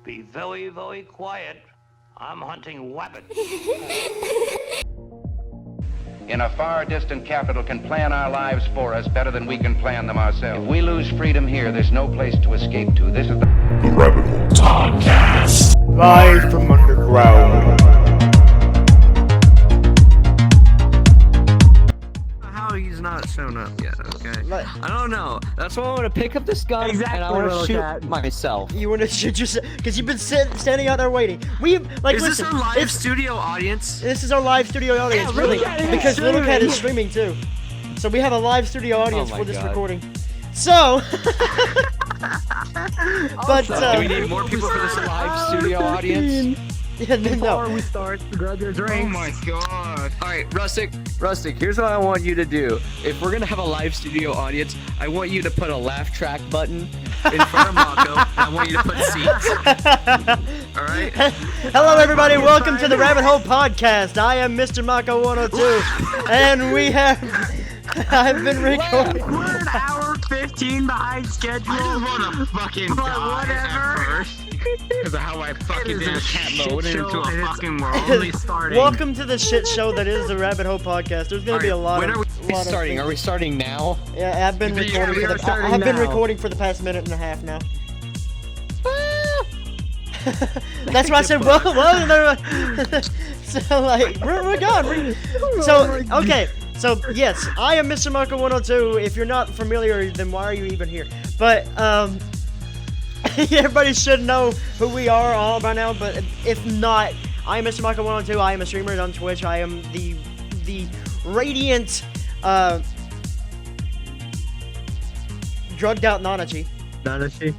Be very, very quiet. I'm hunting weapons. In a far distant capital can plan our lives for us better than we can plan them ourselves. If we lose freedom here, there's no place to escape to. This is the Rabbit Hole Podcast. Live from underground. How he's not shown up yet, okay? Like- I don't know. That's why I want to pick up this gun and I want to shoot myself. You want to shoot yourself because you've been standing out there waiting. Is this our live studio audience? This is our live studio audience, Yeah, really, Little Cat is because Little Cat is streaming. streaming too. So we have a live studio audience my for this God. recording. So, but Do we need more people for this live studio audience? yeah, no. Before we start, grab your drinks. Oh my god. Alright, Rustic, here's what I want you to do. If we're gonna have a live studio audience, I want you to put a laugh track button in front of Mako, and I want you to put seats. Alright? Hello, everybody. Welcome to the Rabbit Hole Podcast. I am Mr. Mako 102, and we have. I've been recording. We're an hour 15 behind schedule. I just want to fucking die whatever. at first. Because of how I fucking did a cat mode shit into show, a and it's fucking world. only starting. Welcome to the shit show that is the Rabbit Hole Podcast. There's gonna be a lot when of. are we lot of starting? things. Are we starting now? Yeah, I've been Yeah, recording. we For are the, starting I've been now. recording for the past minute and a half now. That's why I said, well, so like, we're gone. So okay, so yes, I am Mr. Marco 102. If you're not familiar, then why are you even here? But everybody should know who we are all by now. But if not, I am Mr. Marco 102. I am a streamer on Twitch. I am the radiant drugged out Nanachi. Nanashi.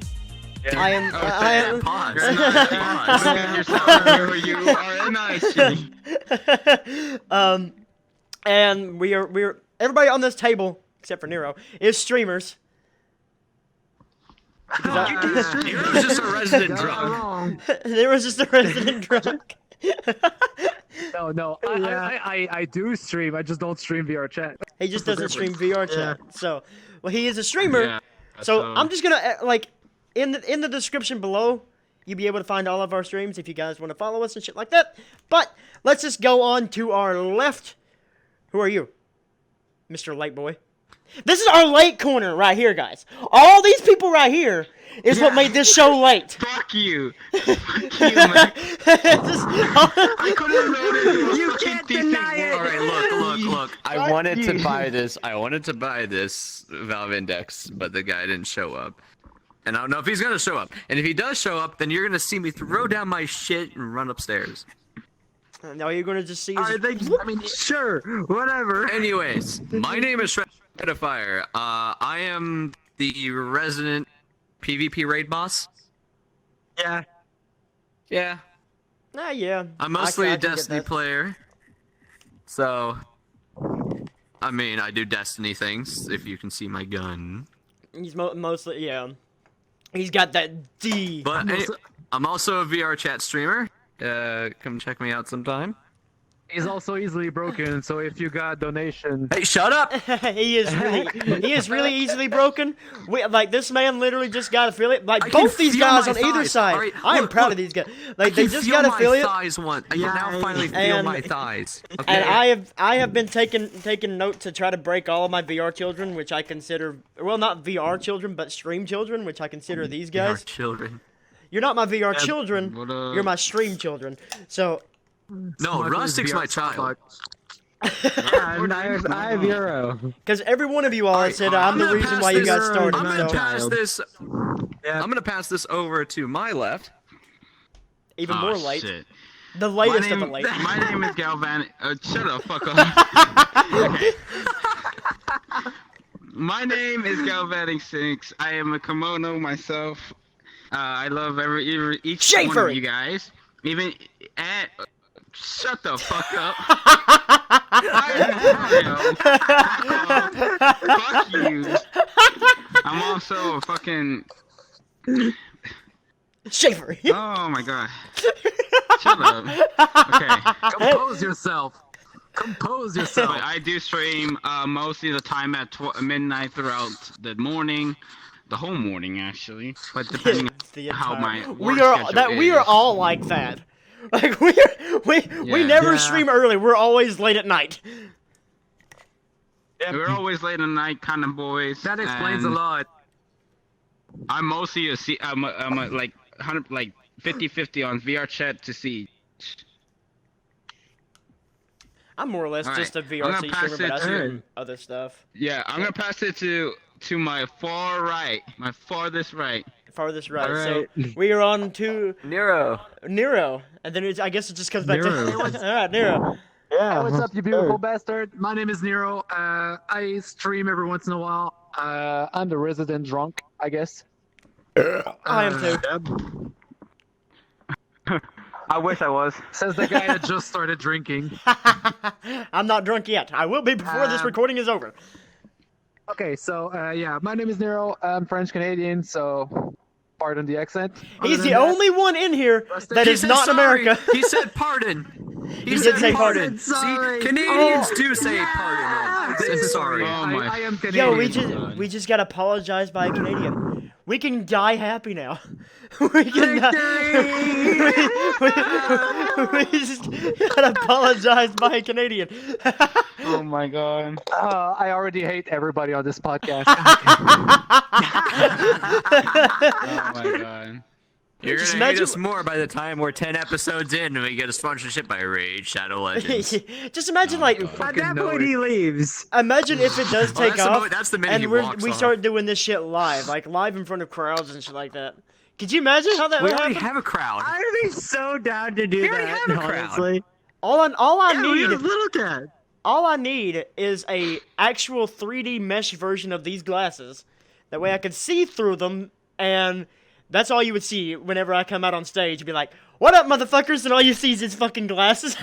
I am. I am. Pause. Look at yourself. You are a nice. And we're everybody on this table except for Nero is streamers. Nero's just a resident drunk. Wrong. Nero's just a resident drunk. No, I do stream. I just don't stream VR chat. He just doesn't stream VR chat. So, well, he is a streamer. Yeah, so I'm just gonna in the description below, you'll be able to find all of our streams if you guys want to follow us and shit like that. But let's just go on to our left. Who are you, Mr. Light Boy? This is our late corner right here, guys. All these people right here is what made this show late. Fuck you. Fuck you, man. I couldn't notice. You can't deny it. Alright, look. I wanted to buy this Valve Index, but the guy didn't show up. And I don't know if he's gonna show up. And if he does show up, then you're gonna see me throw down my shit and run upstairs. Now you're gonna just see. Sure, whatever. Anyways, my name is Shredifire. I am the resident PvP raid boss. Yeah. Yeah. Yeah. I'm mostly I a can get Destiny that. player. So, I mean, I do Destiny things, if you can see my gun. He's mostly, yeah. He's got that D. But I'm also a VR chat streamer. Come check me out sometime. He's also easily broken, so if you got donation, Hey, shut up! he is really easily broken. This man literally just got affiliate. I Like can both these feel guys my on either thighs. side. Alright, I am look, proud look. of these guys. I Like they can just feel got my affiliate. thighs I can now finally feel And- my thighs. Okay. And I have been taking note to try to break all of my VR children, which I consider not VR children, but stream children, which I consider these Our guys. children. You're not my VR children. what up? You're my stream children. So No, Rustic's my child. I have Euro. because every one of you all has said I'm the gonna reason pass why you this- got started. I'm gonna So pass this. Yeah. I'm gonna pass this over to my left. even Oh, more late. shit. The latest of the late. My name is Galvan. Shut up, fuck up. Okay. My name is Galvanic Sinks. I am a kimono myself. I love each one Schaefer. of you guys. Even shut the fuck up. Fuck you. I'm also a fucking. Schaefer. Oh my god. Shut up. Okay. Compose yourself. Compose So yourself. I do stream mostly the time at midnight throughout the morning. the whole morning actually, but depending The on how entire- my we work are schedule that we are is. all like that. Like we Yeah. never Yeah. stream early. We're always late at night. We're always late at night kind of boys. That explains a and lot. I'm mostly I'm a like 100 like 50-50 on VR chat to Siege. I'm more or less All just a right, I'm VRC gonna pass streamer, but I it stream other stuff. Yeah, I'm gonna pass it to my far right, my farthest right. Farthest right. Alright. So we are on to Nero. Nero, and then I guess it just comes back Nero. to all right, Nero. Hey, what's up, you beautiful bastard? My name is Nero. I stream every once in a while. I'm the resident drunk, I guess. I am too. I wish I was. Says the guy that just started drinking. I'm not drunk yet. I will be before this recording is over. Okay, so yeah, my name is Nero. I'm French Canadian, so pardon the accent. He's the only one in here that is not America. He said pardon. He did say pardon. Sorry. See, Canadians do say pardon. They say sorry. Oh my I am Canadian. Yo, we just got apologized by a Canadian. We can die happy now. We can we just got apologized by a Canadian. Oh my god. I already hate everybody on this podcast. Oh my god. You're Just gonna hate imagine- us more by the time we're 10 episodes in and we get a sponsorship by Raid Shadow Legends. Just imagine like At that point, he leaves. imagine if it does take that's the off mo- that's the minute he and walks we off. start doing this shit live, like live in front of crowds and shit like that. Could you imagine how that We would already happen? have a crowd. I'd be so down to do We already that. have a crowd. Honestly, All I need little cat. all I need is a actual 3D mesh version of these glasses. That way I can see through them, and that's all you would see whenever I come out on stage. You'd be like, "What up, motherfuckers?" And all you see is his fucking glasses.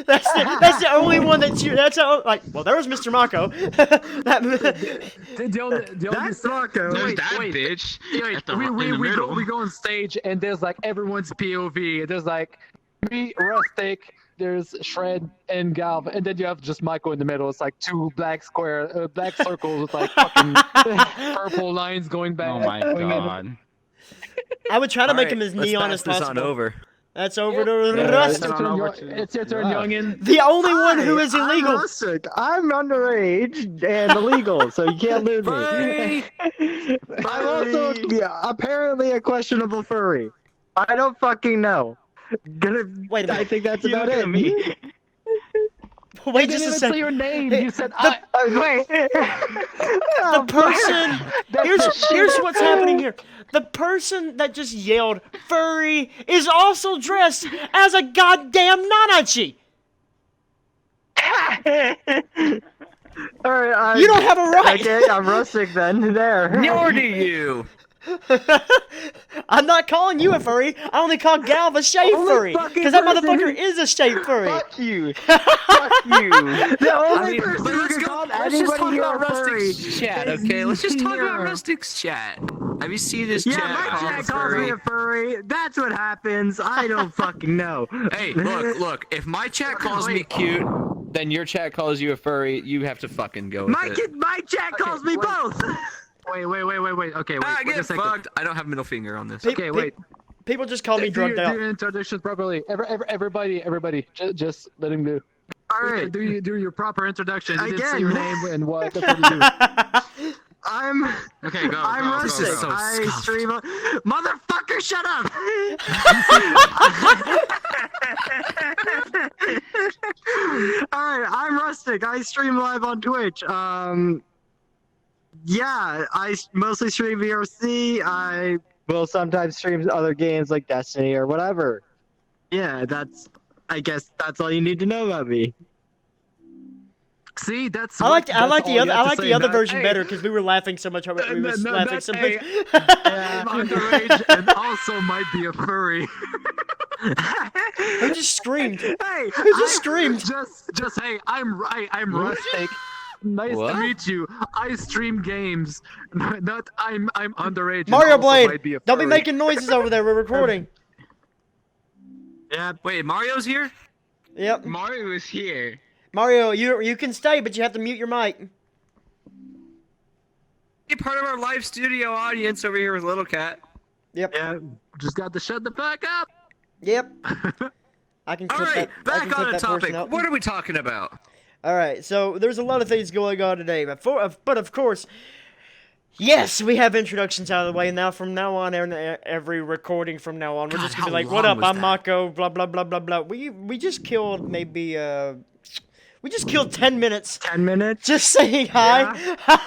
that's the only one that you. That's how, like. Well, there was Mr. Mako. The only That's Marco. There's wait, that wait. bitch Wait, at the, we in the middle. go on stage and there's like everyone's POV. There's like me, Rustic, there's Shred and Galv, and then you have just Michael in the middle. It's like two black circles with like fucking purple lines going back. Oh my going in. god. I would try to make Alright, him as let's neon pass as this possible. on over. That's over to It's Rustic. your turn, over Young- to- it's your turn, youngin. The only one who is I'm illegal. rustic. I'm underage and illegal, so you can't lose me. Furry! I'm also apparently a questionable furry. I don't fucking know. Wait a I minute. think that's You about look it. at me. Wait You just a didn't even say second. your name. Hey, You said Wait. The person. Here's what's happening here. The person that just yelled "furry" is also dressed as a goddamn Nanachi. All right. You don't have a right. Okay, I'm rustic then. There. Nor do you. I'm not calling you a furry. I only call Galv a shaved Only furry fucking because that person motherfucker is a shaved furry. Fuck you. Fuck you. The only mean, person but who let's can go. call Let's just anybody talk here about a furry. Rustic's chat, is okay? Let's just talk about Nero. Rustic's chat. Have you seen this Yeah, chat? my called chat calls me a furry. That's what happens. I don't fucking know. Hey, look. If my chat calls me cute, then your chat calls you a furry. You have to fucking go with it. My chat calls me wait. both. Wait. Okay, wait. Ah, Wait a get second. fucked. I don't have middle finger on this. Okay, wait. People just call me Do your, drugged do out. your introduction properly. Everybody, just let him do. All right. Do your proper introduction. You didn't say Again. your name and what. That's what you do. I'm Okay, go. I'm go, rustic. Go, go. so I scuffed. stream. Motherfucker, shut up. All right, I'm rustic. I stream live on Twitch. Yeah, I mostly stream VRC. I will sometimes stream other games like Destiny or whatever. Yeah, I guess that's all you need to know about me. See, that's. I like the all you have to other say. That- version hey, better because we were laughing so much. We were laughing so much. hey, I'm underage and also might be a furry. Who just screamed? Hey, Who just screamed? Just hey, I'm rustic. Nice What? to meet you. I stream games. Not I'm underage. and Mario also might Blade, be a don't be furry. making noises over there. We're recording. Yeah, Wait, Mario's here? Yep. Mario is here. Mario, you can stay, but you have to mute your mic. be part of our live studio audience over here with Little Cat. Yep. Yeah, just got to shut the fuck up. Yep. I can All clip right, that. I can back clip on the that portion topic. out. What are we talking about? All right, so there's a lot of things going on today, but of course, yes, we have introductions out of the way. Now, from now on, every recording from now on, we're God, just gonna be how like, "What long up? was I'm that? Mako." Blah blah blah blah blah. We just killed maybe we just killed 10 minutes 10 minutes. just saying hi.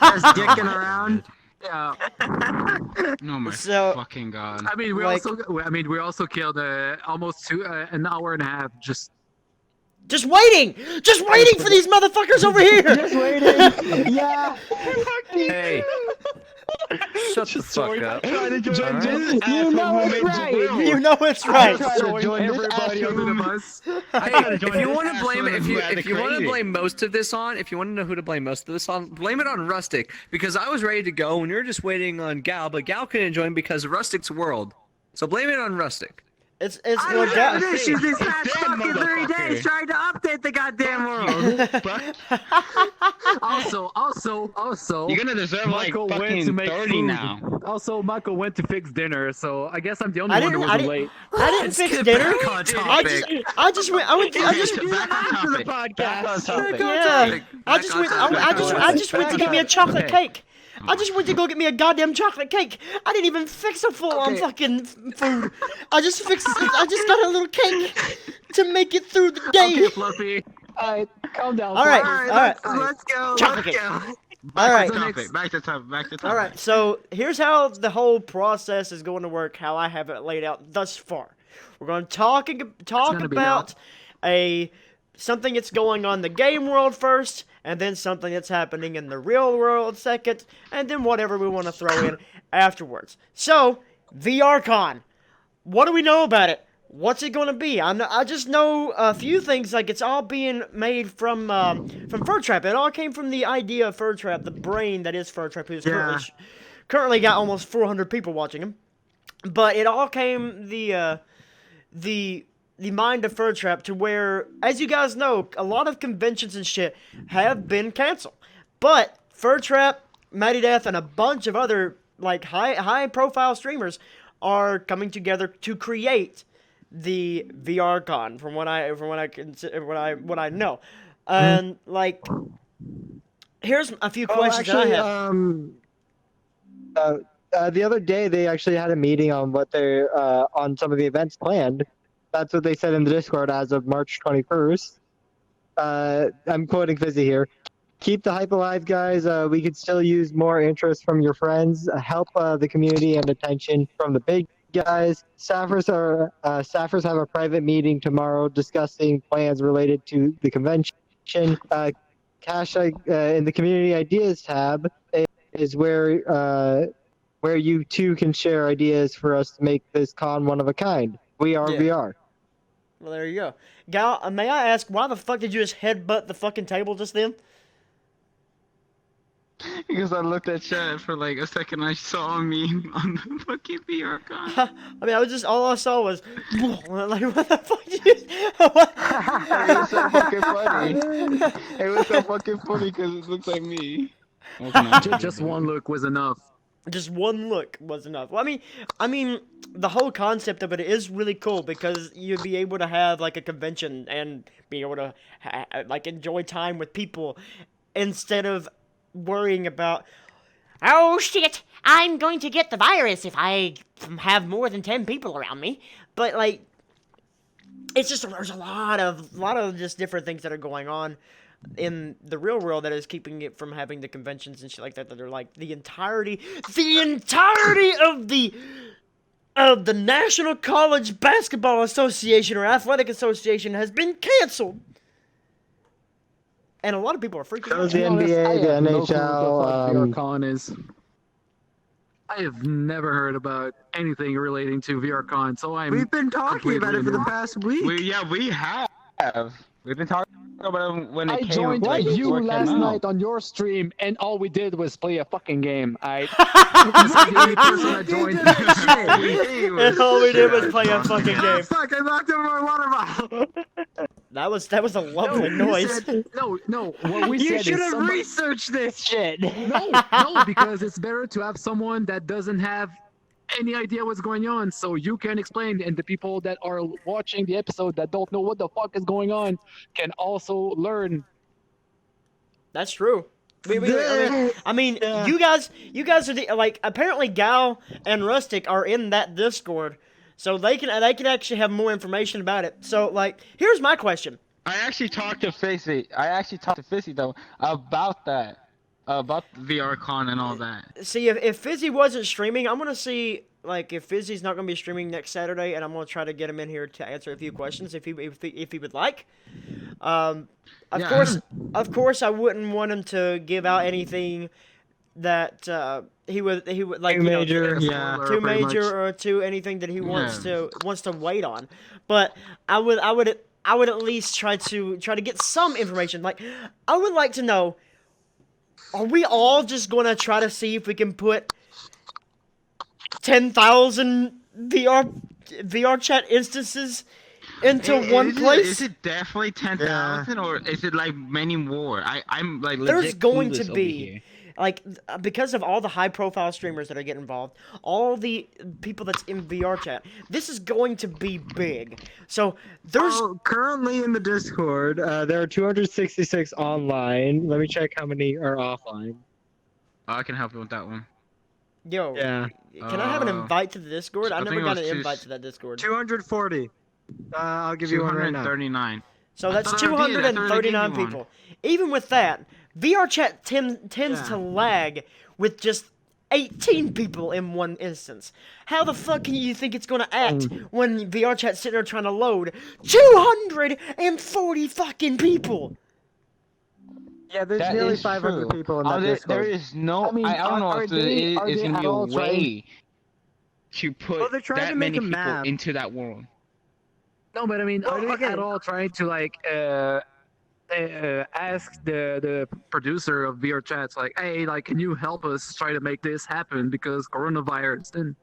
Just dicking around. Yeah. Oh my So- fucking god. I mean, we Like- also killed almost an hour and a half just Just waiting for these motherfuckers over here. Just waiting. Yeah. Hey, shut the fuck up. Trying to join Alright. this. You know it's right. You know it's right. Trying to join join this everybody under the bus. Hey, if you want to blame, if you want to blame most of this on, if you want to know who to blame most of this on, blame it on Rustic, because I was ready to go and we were just waiting on Gal, but Gal couldn't join because of Rustic's world. So blame it on Rustic. It's I well, don't Gal- have issues these past dead, fucking 3 motherfucker. days trying to update the goddamn world. Also, You're gonna deserve like Michael went to fucking make 30 food. now. Also, Michael went to fix dinner, so I guess I'm the only I one that didn't. wasn't late. I didn't Let's fix get dinner. back on I topic. just went. I just. Back on topic. Back on topic. Yeah. I Back just on went. topic. I just went to get me a chocolate cake. I just went to go get me a goddamn chocolate cake. I didn't even fix a full-on Okay. fucking food. I just got a little cake to make it through the Okay, day. Fluffy. Alright, calm down. All right. Fluffy. All right, All right. let's go. Chocolate Let's cake. go. All right. Back to topic. All right. So here's how the whole process is going to work. How I have it laid out thus far. We're going to talk gonna be about something that's going on in the game world first, and then something that's happening in the real world second, and then whatever we want to throw in afterwards. So, VRCON. What do we know about it? What's it going to be? I just know a few things, like it's all being made from Furtrap. It all came from the idea of Furtrap, the brain that is Furtrap, who's currently got almost 400 people watching him. But it all came the mind of Furtrap, to where, as you guys know, a lot of conventions and shit have been canceled. But Furtrap, Mighty Death, and a bunch of other like high profile streamers are coming together to create the VRCon. From what I know, and like, here's a few questions that I have. The other day they actually had a meeting on what they're on some of the events planned. That's what they said in the Discord as of March 21st. I'm quoting Fizzy here. Keep the hype alive, guys. We could still use more interest from your friends. Help the community and attention from the big guys. Staffers have a private meeting tomorrow discussing plans related to the convention. Cash in the community ideas tab is where you too can share ideas for us to make this con one of a kind. We are Yeah. VR. Well, there you go. Gal, may I ask, why the fuck did you just headbutt the fucking table just then? Because I looked at chat for like a second, I saw a meme on the fucking VRCon. I mean, all I saw was, like, what the fuck did you, what? It was so fucking funny. It was so fucking funny because it looks like me. Just one look was enough. Just one look was enough. Well, I mean, the whole concept of it is really cool, because you'd be able to have like a convention and be able to like enjoy time with people instead of worrying about, oh shit, I'm going to get the virus if I have more than 10 people around me. But like, it's just, there's a lot of just different things that are going on in the real world that is keeping it from having the conventions and shit like that are like the entirety of the National College Basketball Association or Athletic Association has been canceled. And a lot of people are freaking So is out. the To be honest, I NBA, the have no clue what the fuck NHL. VRCon is. I have never heard about anything relating to VRCon, so I'm. We've been talking about it for the completely past week. We have. We've been talking about it when it I came. joined like, you before it came last out. night on your stream, and all we did was play a fucking game. This is the only person I joined. It was And all we did was shit. play a fucking game. Fuck, I knocked over my water bottle. That was a lovely noise. No. What we You said should is have somebody. researched this shit. No, because it's better to have someone that doesn't have any idea what's going on, so you can explain, and the people that are watching the episode that don't know what the fuck is going on can also learn. That's true. I mean, Yeah. you guys are the, like, apparently Gal and Rustic are in that Discord, so they can actually have more information about it. So, like, here's my question. I actually talked to Fizzy. Though about that, about VRCon and all that. See, if Fizzy wasn't streaming, I'm gonna see, like, if Fizzy's not gonna be streaming next Saturday, and I'm gonna try to get him in here to answer a few questions if he would like. Of course, I wouldn't want him to give out anything that he would like, Too you know, major, yeah. too major or too anything that he wants to wait on. But I would at least try to get some information. Like, I would like to know, are we all just gonna try to see if we can put 10,000 VR chat instances into one place? Is it definitely 10,000 or is it like many more? I'm like legit There's going to clueless over be, here. like, because of all the high-profile streamers that are getting involved, all the people that's in VR chat, this is going to be big. So there's Currently in the Discord, there are 266 online. Let me check how many are offline. Oh, I can help you with that one. yo. Yeah. Can I have an invite to the Discord? I I never think it got was an invite to that Discord. 240. I'll give you one right now. 239. So I that's thought I did. I thought I gave 239 you one. people. Even with that, VR chat tends Yeah. to lag with just 18 people in one instance. How the fuck can you think it's gonna act when VR chat's sitting there trying to load 240 fucking people? Yeah, there's That nearly is 500 true. people in that There Discord. is no. I mean, I don't know are if there they- are is they gonna be a all trying- way to Well, put they're trying that to make many a people map. into that world. No, but I mean, are Well, they okay. at all trying to like ask the producer of VR chats like, hey, like, can you help us try to make this happen because coronavirus? Then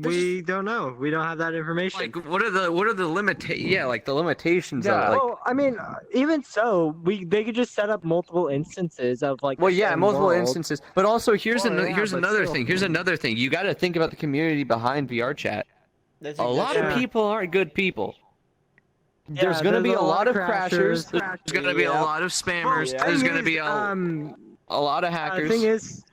We don't know. We don't have that information. Like, what are the like the limitations of it? Like, well, I mean, even so, they could just set up multiple instances of like. well, the yeah, same multiple world. instances. But also, here's Well, yeah, here's but another still. thing. Here's another thing. You got to think about the community behind VR chat. That's A lot Yeah. of people aren't good people. There's Yeah, gonna be there's a lot of crashers. There's gonna be a Yeah. lot of spammers. Well, There's thing gonna is, be a lot of The hackers. thing is,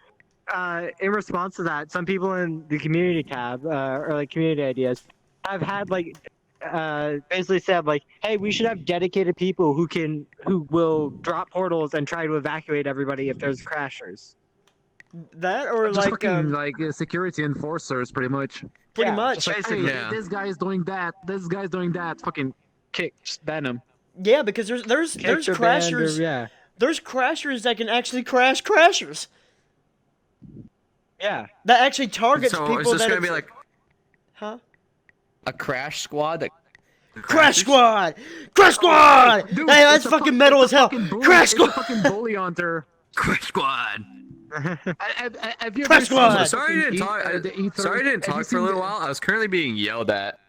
in response to that, some people in the community tab or like community ideas have had like basically said like, hey, we should have dedicated people who will drop portals and try to evacuate everybody if there's crashers. That or just like fucking security enforcers, pretty much. pretty yeah, much. Like, hey, Yeah. this guy is doing that. This guy's doing that. Fucking kick, just ban him. Yeah, because there's Kicked or banned or- crashers. yeah. There's crashers that can actually crash crashers. Yeah. That actually targets So people is this that gonna be it's- like huh? a crash squad that Crash Squad! Crash Squad! Dude, Hey, that's it's a fucking metal as hell. fucking bully- Crash it's a Squad! fucking bully hunter. Crash squad? Have you Crash ever seen Squad! the Sorry I fucking didn't talk. the E3? Sorry I didn't Have you talk for a seen little the- while. I was currently being yelled at.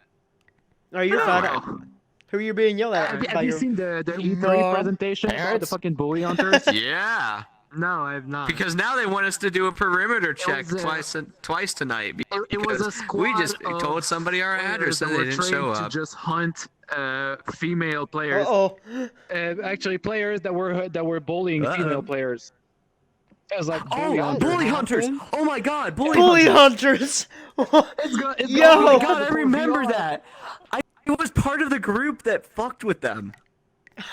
Are you fine? Who are you being yelled at? Have by you your- seen the E3 Mom, presentation about the parents? fucking bully hunters? Yeah, No, I have not. because now they want us to do a perimeter check was, twice tonight. It was a because squad we just of told somebody our players address that and they were didn't trained show to up. just hunt female players. Uh-oh. Actually, players that were bullying female players. It was like Bully hunters! Oh my God, bully Bully hunters! hunters! It's Yo! Oh my Oh, God, I remember that. I was part of the group that fucked with them. Wait,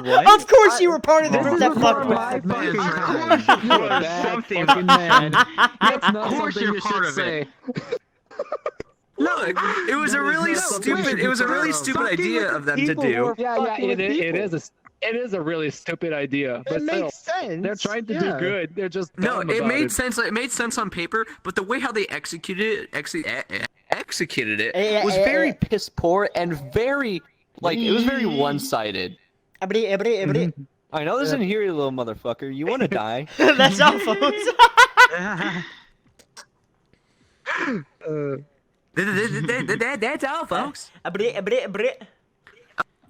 what? Of course you were part of the This group is that before fucked with my them. fucking Man, time. you are was something. fucking man. That's not Of course something you're you part should of say. it. Look, it was a really stupid. It was a really stupid idea of them to do. Yeah, Fucking with it is a really stupid idea, but It still, makes sense. they're trying to Yeah. do good. They're just No, dumb it about made sense. It made sense on paper, but the way how they executed it was very piss poor and very it was very one-sided. I know this isn't here, you little motherfucker. You want to die? That's all, folks. That's all, folks.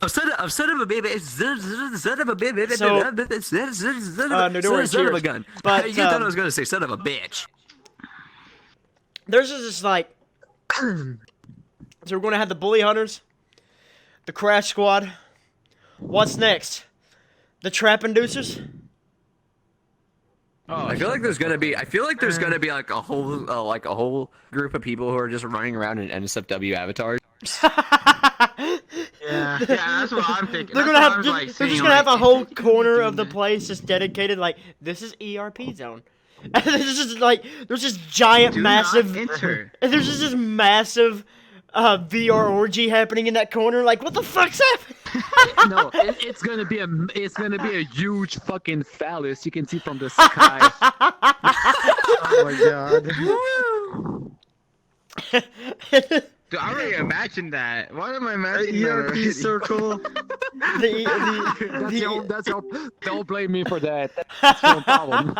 Son of a baby, son of a baby, So- son no, don't of a worry, gun. but, You thought I was gonna say son of a bitch. There's just like, so we're gonna have the bully hunters, the crash squad. What's next? The trap inducers. I feel like there's gonna be like a whole group of people who are just running around in NSFW avatars. Yeah, that's what I'm thinking. They're That's gonna what I have was, just, like, they're just seeing, gonna have a like, whole corner of the place just dedicated like this is ERP zone. And there's just like there's just giant Do not massive enter. and there's just this massive VR orgy happening in that corner. Like what the fuck's happening? No, it's gonna be a huge fucking phallus you can see from the sky. Oh my god. Dude, I already imagined that. Why am I imagining that ERP already? circle. Don't blame me for that. That's no problem.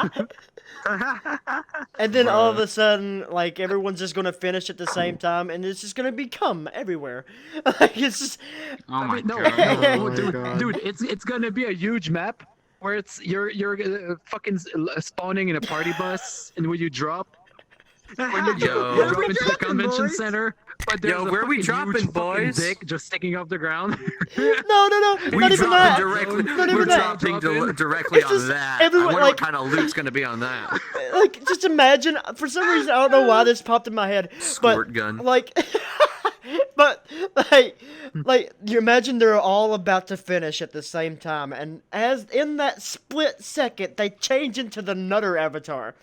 And then all of a sudden, like everyone's just gonna finish at the same time, and it's just gonna become everywhere. Like it's just Oh my No, god. Oh my dude, God. dude, it's gonna be a huge map where you're fucking spawning in a party bus, and when you drop, when you drop into the convention center, but there's a where we fucking dropping, huge fucking boys? dick just sticking off the ground. no, We not even that. directly. Not We're even that. dropping directly It's on just that. everyone, I wonder like- what kind of loot's gonna be on that. Like just imagine. For some reason, I don't know why this popped in my head, Squirt but gun. like, but like you imagine they're all about to finish at the same time, and as in that split second, they change into the Nutter avatar.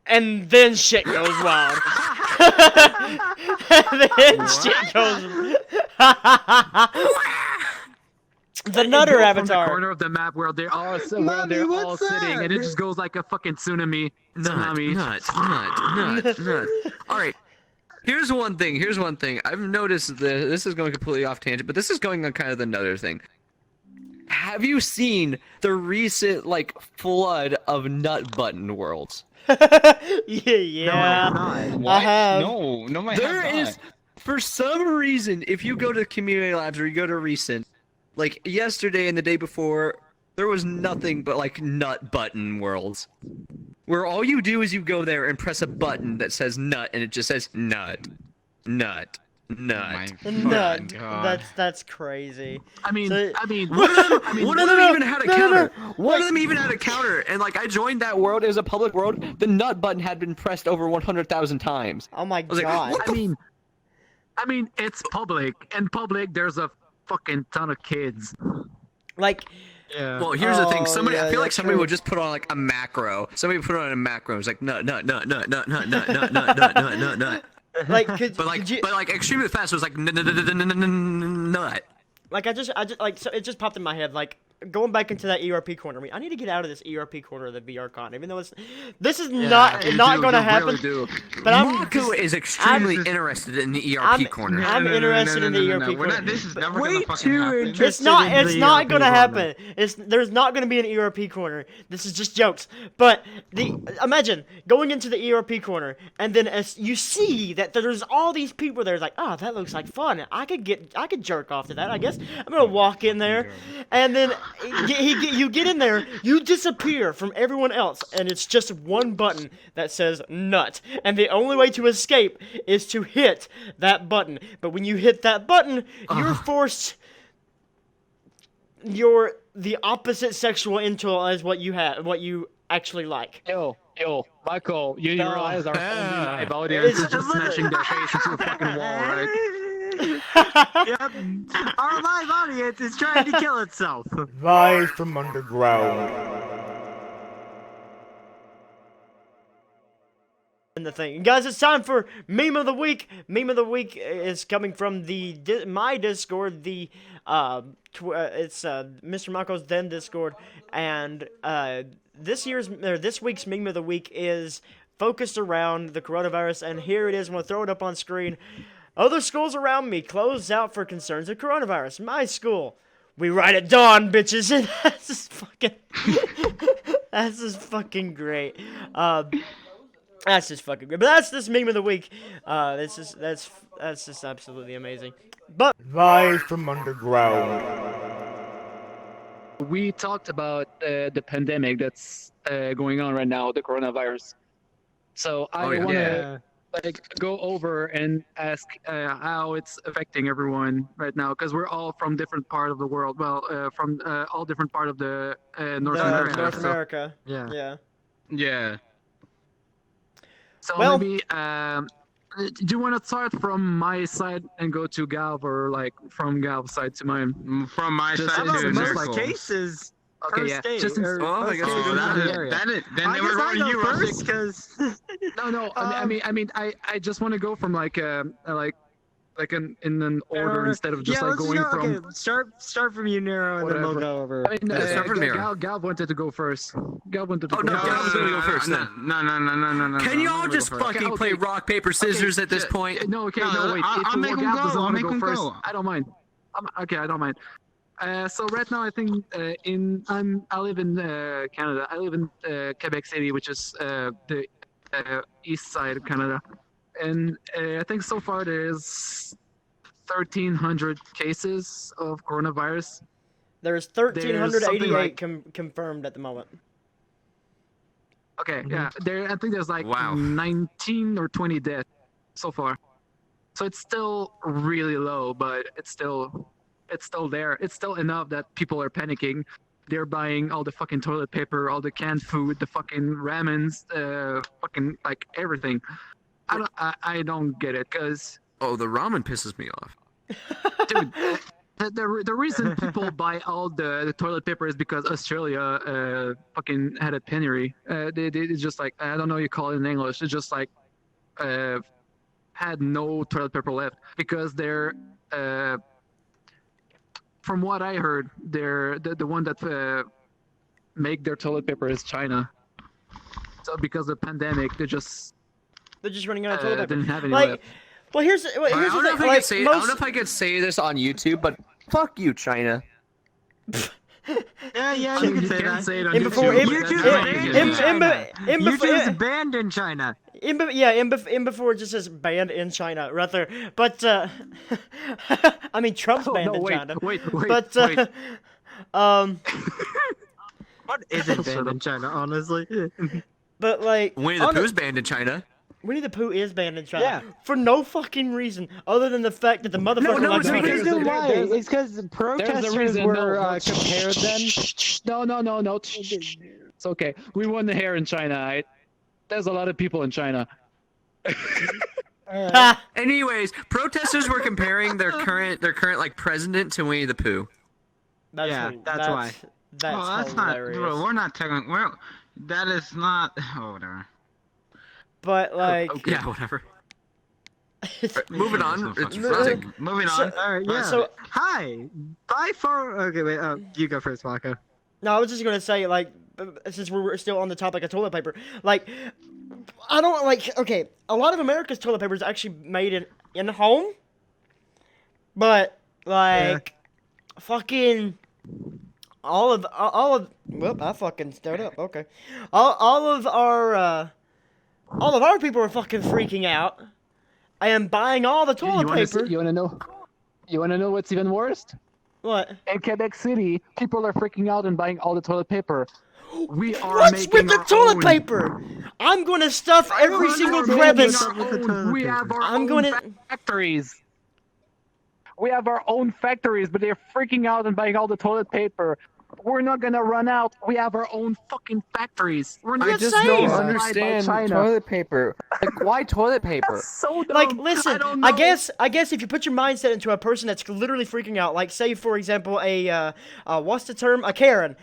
And then shit goes wild. And then shit goes. The Nutter From the avatar. corner of the map where they're all sitting, and it just goes like a fucking tsunami. Nut. All right. Here's one thing. I've noticed this is going completely off tangent, but this is going on kind of another thing. Have you seen the recent like flood of nut button worlds? Yeah. I have. No, my There is, for some reason, if you go to community labs or you go to recent, like yesterday and the day before, there was nothing but like nut button worlds, where all you do is you go there and press a button that says nut, and it just says nut. My Nut. God. That's crazy. I mean, So- One of them even had a no, counter. no. One of them even had a counter, and like I joined that world as a public world. The nut button had been pressed over 100,000 times. Oh my was like, god. what? I mean, it's public. In public, there's a fucking ton of kids. Like, Yeah. Well, here's the thing. Oh, Somebody, yeah, I feel like that's somebody true. would just put on like a macro. Somebody put on a macro. It's like nut. But like extremely fast. It was like nut. like I just like so it just popped in my head. Like going back into that ERP corner. I need to get out of this ERP corner of the VRCon, even though this is not going to happen. But I'm Mako is extremely interested in the ERP corner. I'm interested in the ERP We're corner. not, this is never Way gonna fucking too happen. interesting. It's not. in It's the not ERP gonna corner. happen. There's not gonna be an ERP corner. This is just jokes. But imagine going into the ERP corner, and then as you see that there's all these people there, it's like, oh, that looks like fun. I could jerk off to that. I guess I'm gonna walk in there, and then you get in there, you disappear from everyone else, and it's just one button that says nut, and the only way to escape is to hit that button. But when you hit that button, you're forced. You're the opposite sexual intel as what you actually like. Yo, Michael, you No. realize our only live audience is just smashing their face into a fucking wall, right? Yep. Our live audience is trying to kill itself. Live from underground. And the thing, guys, it's time for meme of the week. Meme of the week is coming from my Discord. It's Mr. Mako's then Discord, and this week's meme of the week is focused around the coronavirus. And here it is. I'm gonna throw it up on screen. Other schools around me closed out for concerns of coronavirus. My school, we ride at dawn, bitches. And that's just fucking, that's just fucking great. That's just fucking great. But that's this meme of the week. That's just absolutely amazing. But Live from underground. we talked about the pandemic that's going on right now, the coronavirus. So I want to like go over and ask how it's affecting everyone right now, because we're all from different part of the world. Well, from all different part of the North America. North America. Yeah. Yeah. Yeah. So Well- maybe do you want to start from my side and go to Galv, or like from Galv's side to mine? From my Just side How How to about about most Nickel. cases Okay, per yeah. state? Just in- or well, I most guess cases we Oh, in can the then area? then I we're guess I going to go you, first Rustic. because No. I just want to go from like in an order instead of just yeah, like let's going go, from. okay, start from you, Nero, and then we'll Whatever. go over. I mean, Yeah, start from Nero. Gal wanted to go first. Gal wanted to Oh, go no, first. Gal was gonna go first then. No. Can you I'm all gonna just go first. fucking play Okay. rock, paper, scissors at this point? No, okay, No, no, wait. I'll If make him Gal go, doesn't I'll want to make go him first, go. I don't mind. Okay, I don't mind. So right now, I think I live in Canada. I live in Quebec City, which is the east side of Canada, and I think so far there's 1,300 cases of coronavirus. There's something 1,388 like- confirmed at the moment. Okay, yeah, I think there's like Wow. 19 or 20 deaths so far. So it's still really low, but it's still there. It's still enough that people are panicking. They're buying all the fucking toilet paper, all the canned food, the fucking ramens, fucking like everything. I don't get it, cause Oh, the ramen pisses me off. dude, the reason people buy all the toilet paper is because Australia fucking had a penury. They just like, I don't know you call it in English. It's just like had no toilet paper left because they're from what I heard, they're the one that make their toilet paper is China. So because of the pandemic, they're just running out of toilet paper. didn't have any Like, left. well, here's the I don't know if thing. I Like, could say. I don't most, know if I could say this on YouTube, but fuck you, China. Yeah, I you mean, can say that. say it on in before, YouTube. in, but YouTube's that's banned not in good. China. in before, YouTube's banned in China. in before it just says banned in China, rather. But I mean, Trump's Oh, banned no, in wait, China. wait, But wait. What isn't banned in China, honestly? but like, Winnie the Pooh's banned in China. Winnie the Pooh is banned in China. Yeah. For no fucking reason other than the fact that the motherfucker no, likes it's to because eat. Reason why? there's a- It's because There's a protesters reason. were no, compared then. No. It's okay. We won the hair in China. Right? There's a lot of people in China. Ha! Anyways, protesters were comparing their current like president to Winnie the Pooh. That's Yeah, what- that's why. That's Oh, that's not, hilarious. bro. We're not talking. That is not. Oh, whatever. But like, Okay. Yeah, whatever. Moving on. So It's fucking Rustic. funny. Moving So- on. Alright, yeah. So- Hi. By far. Okay, wait. You go first, Mako. no, I was just gonna say, like, since we're still on the topic of toilet paper, like, I don't like. Okay, a lot of America's toilet paper is actually made in home, but like, fucking all of. Well, I fucking stirred up. Okay, all of our people are fucking freaking out. I am buying all the toilet paper. You wanna know? You wanna know what's even worse? What? In Quebec City, people are freaking out and buying all the toilet paper. We are What's making with the our toilet own. paper? I'm gonna stuff every single We're crevice. making our own. We have our I'm own gonna- factories. We have our own factories, but they're freaking out and buying all the toilet paper. We're not gonna run out. We have our own fucking factories. We're not I just don't understand toilet paper. Like, why toilet paper? So dumb. Like, listen, don't I know. guess if you put your mindset into a person that's literally freaking out, like, say, for example, what's the term? A Karen,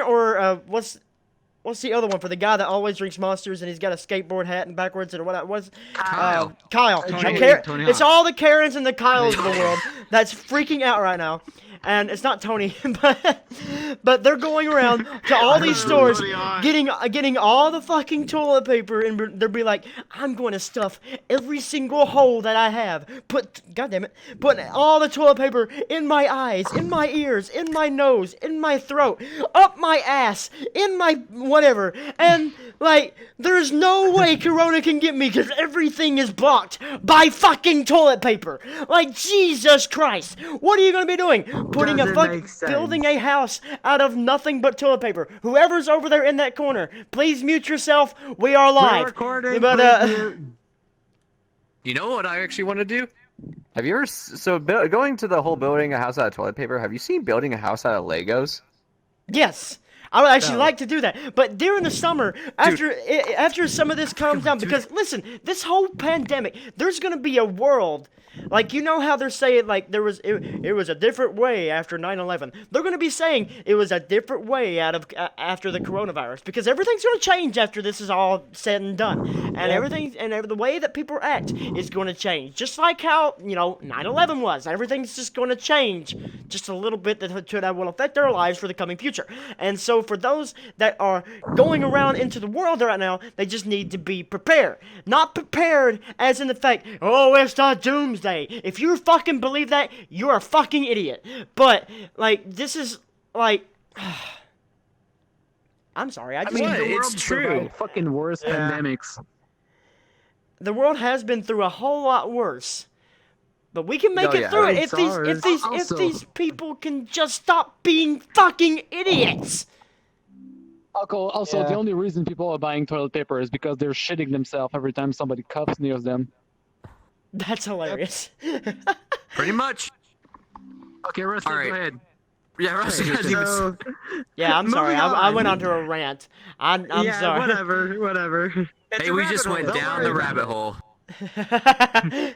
or what's the other one for the guy that always drinks Monsters and he's got a skateboard hat and backwards and what was Kyle. Kyle. Tony- A Karen- Tony it's Hawk. all the Karens and the Kyles of the world that's freaking out right now. And it's not Tony, but they're going around to all these stores, getting all the fucking toilet paper, and they'll be like, "I'm going to stuff every single hole that I have. Putting all the toilet paper in my eyes, in my ears, in my nose, in my throat, up my ass, in my whatever." And like, there's no way Corona can get me because everything is blocked by fucking toilet paper. Like, Jesus Christ, what are you gonna be doing? putting a Doesn't make sense. building a house out of nothing but toilet paper. Whoever's over there in that corner, please mute yourself. We are We're live. recording. But please mute. You know what I actually want to do? Have you ever going to the whole building a house out of toilet paper? Have you seen building a house out of Legos? yes. I would actually No. like to do that, but during the summer, after some of this calms down, because listen, this whole pandemic, there's gonna be a world, like you know how they're saying like it was a different way after 9/11. They're gonna be saying it was a different way after the coronavirus, because everything's gonna change after this is all said and done, and the way that people act is gonna change, just like how 9/11 was. Everything's just gonna change just a little bit that will affect our lives for the coming future, and so. For those that are going around into the world right now, they just need to be prepared. Not prepared as in the fact, oh, it's the doomsday. If you fucking believe that, you're a fucking idiot. But, like, this is, like... I'm sorry, I just... What? The It's world's true. survived fucking worst pandemics. The world has been through a whole lot worse. But we can make Oh, it yeah. through it It's if Also- these people can just stop being fucking idiots. Also, Yeah. the only reason people are buying toilet paper is because they're shitting themselves every time somebody coughs near them. That's hilarious. Pretty much. Okay, Rusty, All right. go ahead. Yeah, Rusty hasn't even So, Yeah, I'm sorry. Moving I on. went onto a rant. I'm yeah, sorry. whatever. It's Hey, a we rabbit just hole, went don't down worry the about rabbit it. hole.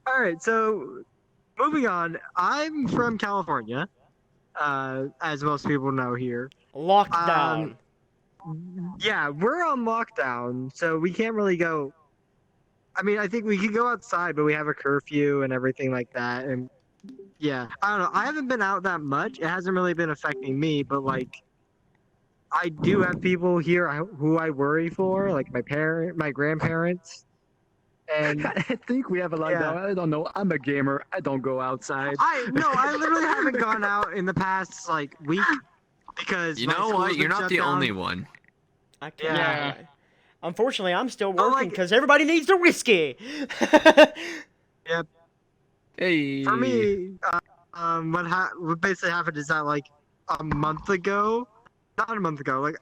All right, so moving on. I'm from California, as most people know here. Lockdown. Yeah, we're on lockdown, so we can't really go. I mean, I think we could go outside, but we have a curfew and everything like that. And yeah, I don't know. I haven't been out that much. It hasn't really been affecting me, but like, I do have people here who I worry for, like my grandparents, and I think we have a lockdown. I don't know. I'm a gamer. I don't go outside. I literally haven't gone out in the past like week because You my know school's what? been You're not shut the down. only one. I can't. Yeah. Unfortunately, I'm still But, working like- because everybody needs their whiskey. Hey. For me, what basically happened is that like a month ago, not a month ago, like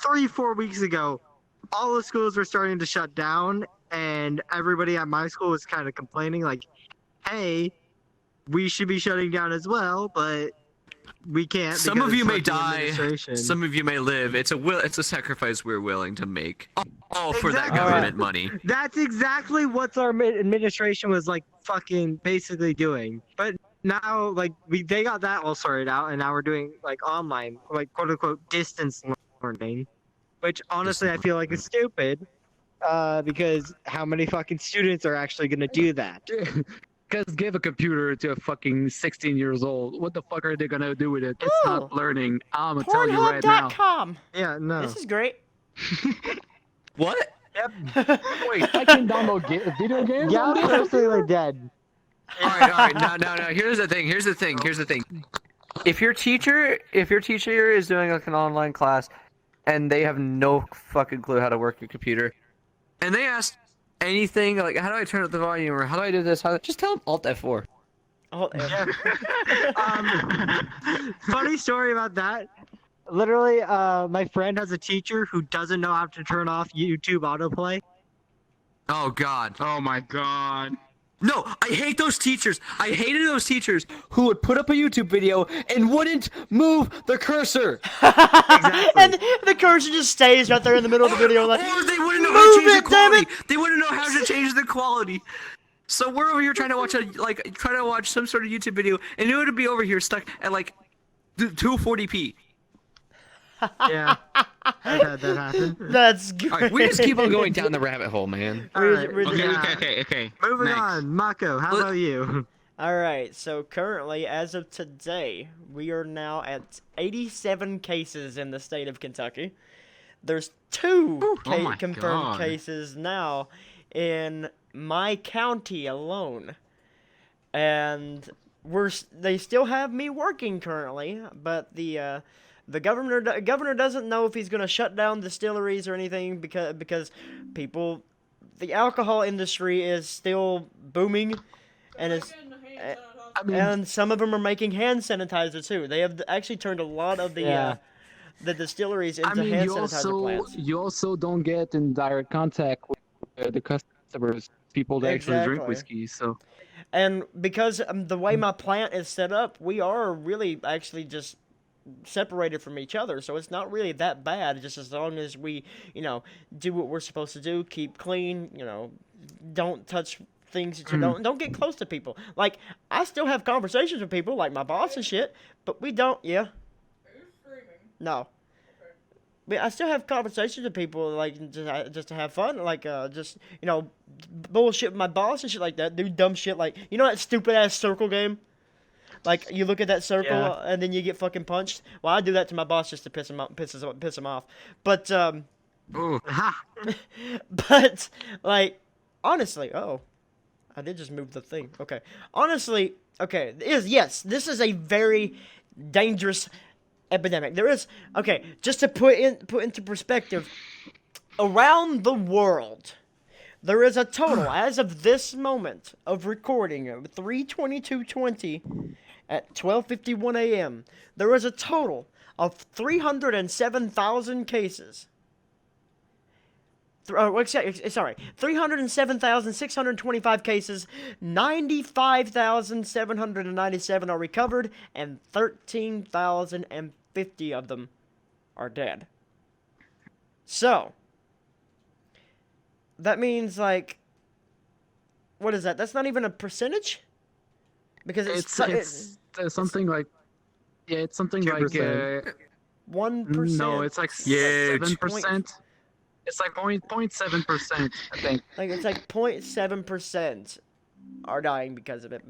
3-4 weeks ago, all the schools were starting to shut down, and everybody at my school was kind of complaining, like, "Hey, we should be shutting down as well, but we can't." Some because of you it's may fucking die. administration." Some of you may live. It's a sacrifice we're willing to make. All for that Exactly. government money. That's exactly what our administration was like fucking basically doing. But now, like, they got that all sorted out, and now we're doing like online, like quote unquote distance learning, which honestly I feel like is stupid. Because how many fucking students are actually gonna do that? Because give a computer to a fucking 16 years old. What the fuck are they gonna do with it? It's Ooh. not learning. I'm gonna tell you right now. Pornhub.com. Yeah, no. This is great. What? Wait, I can download video games? Yeah, on I'm this? personally dead. All right. No. Here's the thing. If your teacher is doing like an online class and they have no fucking clue how to work your computer, And they asked anything like, how do I turn up the volume, or how do I do this? Just tell them Alt F4. Oh, Yeah. Funny story about that. Literally, my friend has a teacher who doesn't know how to turn off YouTube autoplay. Oh God. Oh my god. No, I hate those teachers. I hated those teachers who would put up a YouTube video and wouldn't move the cursor. And the cursor just stays right there in the middle of the video, like, Or they wouldn't know how to move change it, the damn quality. it! They wouldn't know how to change the quality. So we're over here trying to watch some sort of YouTube video, and it would be over here stuck at like 240p. Yeah, I've had that happen. That's great. All right, we just keep on going down the rabbit hole, man. All right, Okay. moving Next. on. Mako, how about you? All right, so currently, as of today, we are now at 87 cases in the state of Kentucky. There's 2 Oh my confirmed God. cases now in my county alone. And they still have me working currently, but the governor doesn't know if he's going to shut down distilleries or anything because the alcohol industry is still booming, and I mean, And some of them are making hand sanitizer too. They have actually turned a lot of the distilleries into I mean, hand you sanitizer plants. also don't get in direct contact with the customers, people that actually drink Exactly. whiskey. So And because the way my plant is set up, we are really actually just separated from each other, so it's not really that bad. Just as long as we, do what we're supposed to do, keep clean, don't touch things that you don't get close to people. Like I still have conversations with people, like my boss and shit, but we don't. Yeah. No. But I still have conversations with people, like just to have fun, like just bullshit with my boss and shit like that. Do dumb shit like that stupid ass circle game. Like you look at that circle and then you get fucking punched. Well, I do that to my boss just to piss him off. But but like honestly, I did just move the thing. Okay, honestly, okay, yes, this is a very dangerous epidemic. There is just to put into perspective, around the world, there is a total as of this moment of recording of 3/22/20 at 12:51 a.m. There is a total of 307,000 cases. 307,625 cases, 95,797 are recovered, and 13,050 of them are dead. So, that means, like, what is that? That's not even a percentage? Because it's something like, it's something 2%. like 1%. No, it's like 7%. It's like 0.7%, I think. Like it's like 0.7% are dying because of it.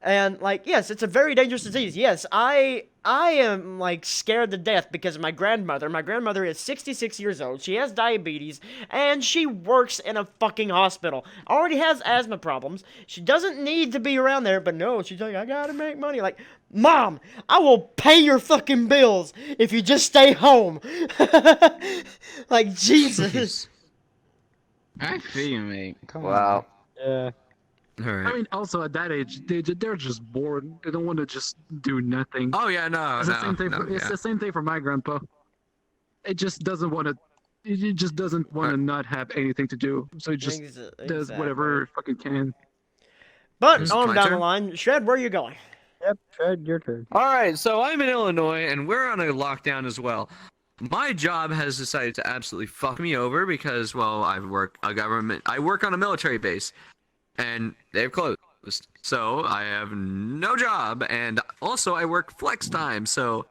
And like yes, it's a very dangerous disease. Yes, I am like scared to death because of my grandmother. My grandmother is 66 years old. She has diabetes and she works in a fucking hospital. Already has asthma problems. She doesn't need to be around there, but no, she's like I got to make money. Like, Mom, I will pay your fucking bills if you just stay home. Like Jesus. I feel you, mate. Come Wow. Yeah. All right. I mean, also at that age, they're just bored. They don't want to just do nothing. Oh yeah, no, It's no, the same thing. no, It's yeah. the same thing for my grandpa. It just doesn't want to. He just doesn't want to not have anything to do. So he just does whatever he fucking can. But This is on my down turn? the line, Shred, where are you going? Yep, Fred, your turn. All right, so I'm in Illinois, and we're on a lockdown as well. My job has decided to absolutely fuck me over because, well, I work on a military base, and they've closed. So I have no job, and also I work flex time. So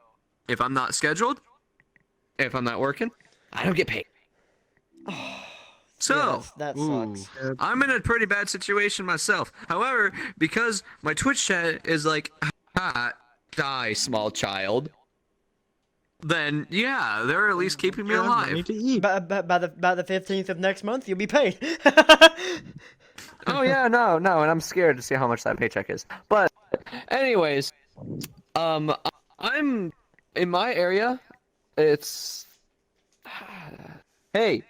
if I'm not scheduled, if I'm not working, I don't get paid. So that ooh, sucks. I'm in a pretty bad situation myself. However, because my Twitch chat is like, "Ha, die, small child," then yeah, they're at least keeping me You have money alive. to eat. By the 15th of next month, you'll be paid. Oh yeah, no, and I'm scared to see how much that paycheck is. But, anyways, I'm in my area. It's hey,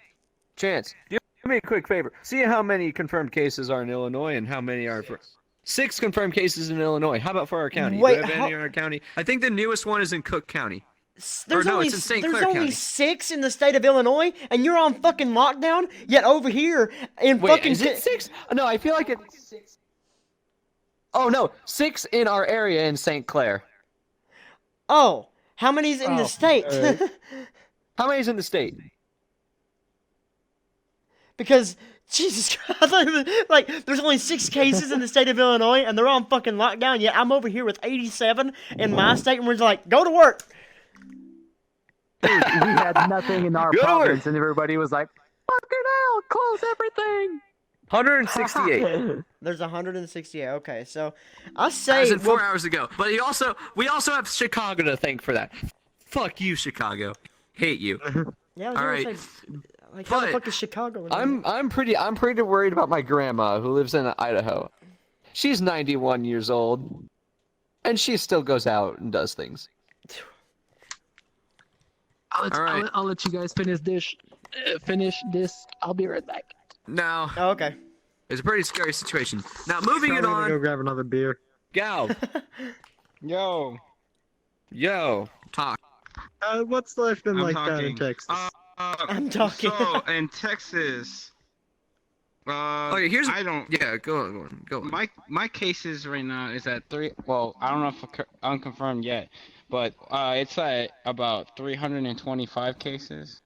Chance, do me a quick favor. See how many confirmed cases are in Illinois and how many are for 6 confirmed cases in Illinois. How about for our county? Wait, do we have any in our county? I think the newest one is in Cook County. There's no, only it's in St. there's Clair only County. 6 in the state of Illinois, and you're on fucking lockdown. Yet over here in Wait, fucking is it 6? No, I feel like it's 6. Oh no, 6 in our area in St. Clair. Oh, how many's in the state? alright. How many's in the state? Because Jesus Christ, I thought it was, like there's only 6 cases in the state of Illinois, and they're on fucking lockdown. Yet I'm over here with 87 in my state, and we're just like, go to work. We had nothing in our Good province, and everybody was like, "Fucking hell, close everything." 168. There's 168. Okay, so I say As in 4 well, hours ago. But we also have Chicago to thank for that. Fuck you, Chicago. Hate you. yeah, I was all gonna right. say, like how the But- fuck is Chicago? in there? I'm pretty worried about my grandma who lives in Idaho. She's 91 years old, and she still goes out and does things. I'll let you guys finish this. I'll be right back. No, Oh, okay. it's a pretty scary situation. Now, moving it Probably gonna on. go grab another beer. Gal. Yo. Yo. Talk. What's life been I'm like down in talking. Texas? I'm talking. So in Texas, Okay, here's. I don't. Yeah, go on. My cases right now is at 3. Well, I don't know if unconfirmed yet, but it's at about 325 cases.